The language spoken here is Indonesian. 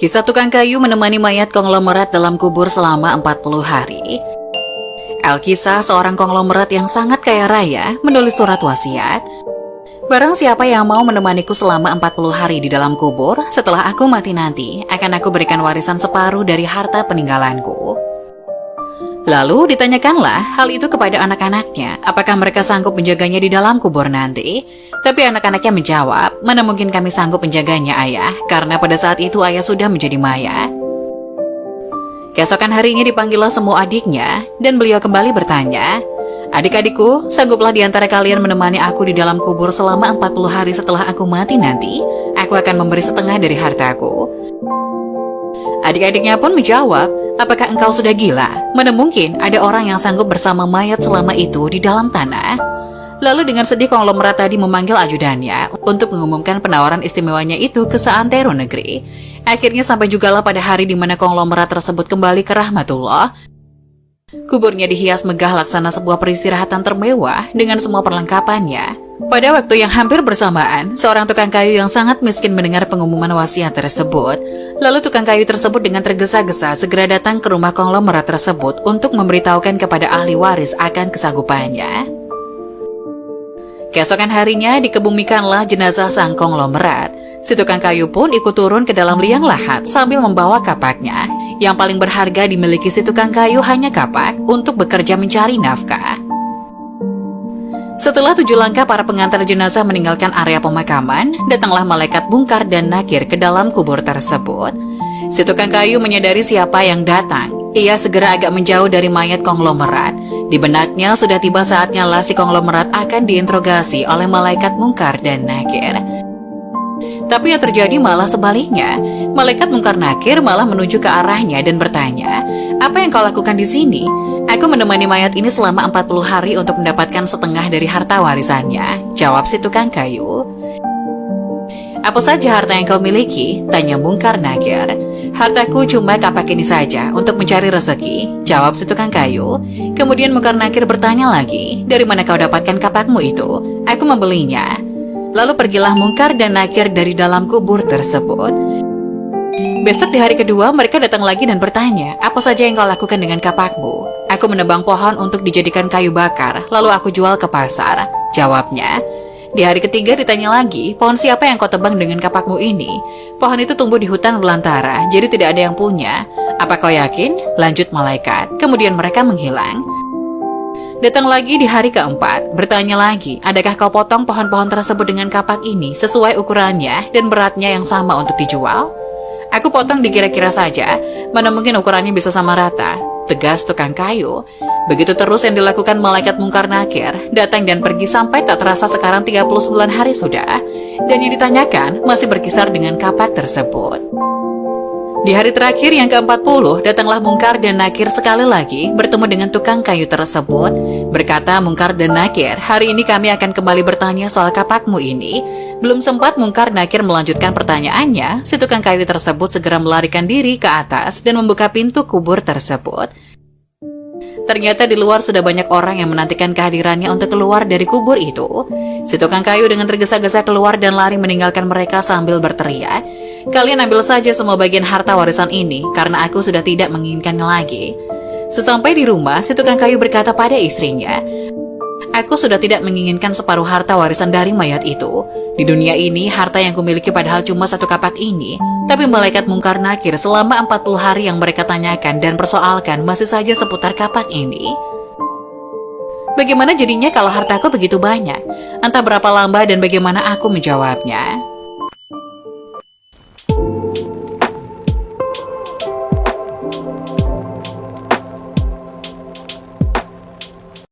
Kisah tukang kayu menemani mayat konglomerat dalam kubur selama 40 hari. Alkisah, seorang konglomerat yang sangat kaya raya, menulis surat wasiat. Barang siapa yang mau menemaniku selama 40 hari di dalam kubur, setelah aku mati nanti, akan aku berikan warisan separuh dari harta peninggalanku. Lalu ditanyakanlah hal itu kepada anak-anaknya, apakah mereka sanggup menjaganya di dalam kubur nanti? Tapi anak-anaknya menjawab, mana mungkin kami sanggup menjaganya, ayah, karena pada saat itu ayah sudah menjadi mayat. Keesokan harinya dipanggillah semua adiknya, dan beliau kembali bertanya, adik-adikku, sangguplah di antara kalian menemani aku di dalam kubur selama 40 hari setelah aku mati nanti? Aku akan memberi setengah dari hartaku. Adik-adiknya pun menjawab, apakah engkau sudah gila? Mana mungkin ada orang yang sanggup bersama mayat selama itu di dalam tanah? Lalu dengan sedih konglomerat tadi memanggil ajudannya untuk mengumumkan penawaran istimewanya itu ke seantero negeri. Akhirnya sampai jugalah pada hari di mana konglomerat tersebut kembali ke rahmatullah. Kuburnya dihias megah laksana sebuah peristirahatan termewah dengan semua perlengkapannya. Pada waktu yang hampir bersamaan, seorang tukang kayu yang sangat miskin mendengar pengumuman wasiat tersebut. Lalu tukang kayu tersebut dengan tergesa-gesa segera datang ke rumah konglomerat tersebut untuk memberitahukan kepada ahli waris akan kesanggupannya. Keesokan harinya dikebumikanlah jenazah sang konglomerat. Si tukang kayu pun ikut turun ke dalam liang lahat sambil membawa kapaknya. Yang paling berharga dimiliki si tukang kayu hanya kapak untuk bekerja mencari nafkah. Setelah 7 langkah para pengantar jenazah meninggalkan area pemakaman, datanglah malaikat Mungkar dan Nakir ke dalam kubur tersebut. Si tukang kayu menyadari siapa yang datang. Ia segera agak menjauh dari mayat konglomerat. Di benaknya sudah tiba saatnya lah si konglomerat akan diinterogasi oleh malaikat Mungkar dan Nakir. Tapi yang terjadi malah sebaliknya. Malaikat Mungkar Nakir malah menuju ke arahnya dan bertanya, apa yang kau lakukan di sini? Aku menemani mayat ini selama 40 hari untuk mendapatkan setengah dari harta warisannya, jawab si tukang kayu. Apa saja harta yang kau miliki? Tanya Mungkar Nakir. Hartaku cuma kapak ini saja untuk mencari rezeki, jawab si tukang kayu. Kemudian Mungkar Nakir bertanya lagi, dari mana kau dapatkan kapakmu itu? Aku membelinya. Lalu pergilah Mungkar dan Nakir dari dalam kubur tersebut. Besok di hari kedua mereka datang lagi dan bertanya, apa saja yang kau lakukan dengan kapakmu? Aku menebang pohon untuk dijadikan kayu bakar, lalu aku jual ke pasar, jawabnya. Di hari ketiga ditanya lagi, pohon siapa yang kau tebang dengan kapakmu ini? Pohon itu tumbuh di hutan belantara, jadi tidak ada yang punya. Apa kau yakin? Lanjut malaikat. Kemudian mereka menghilang. Datang lagi di hari keempat, bertanya lagi, adakah kau potong pohon-pohon tersebut dengan kapak ini sesuai ukurannya dan beratnya yang sama untuk dijual? Aku potong dikira-kira saja, mana mungkin ukurannya bisa sama rata, tegas tukang kayu. Begitu terus yang dilakukan malaikat Mungkar Nakir, datang dan pergi sampai tak terasa sekarang 39 hari sudah. Dan yang ditanyakan masih berkisar dengan kapak tersebut. Di hari terakhir yang ke-40, datanglah Mungkar dan Nakir sekali lagi bertemu dengan tukang kayu tersebut. Berkata Mungkar dan Nakir, hari ini kami akan kembali bertanya soal kapakmu ini. Belum sempat Mungkar Nakir melanjutkan pertanyaannya, si tukang kayu tersebut segera melarikan diri ke atas dan membuka pintu kubur tersebut. Ternyata di luar sudah banyak orang yang menantikan kehadirannya untuk keluar dari kubur itu. Si tukang kayu dengan tergesa-gesa keluar dan lari meninggalkan mereka sambil berteriak, kalian ambil saja semua bagian harta warisan ini, karena aku sudah tidak menginginkannya lagi. Sesampai di rumah, si tukang kayu berkata pada istrinya, aku sudah tidak menginginkan separuh harta warisan dari mayat itu. Di dunia ini, harta yang kumiliki padahal cuma 1 kapak ini. Tapi malaikat Mungkar Nakir selama 40 hari yang mereka tanyakan dan persoalkan masih saja seputar kapak ini. Bagaimana jadinya kalau hartaku begitu banyak? Entah berapa lamba dan bagaimana aku menjawabnya.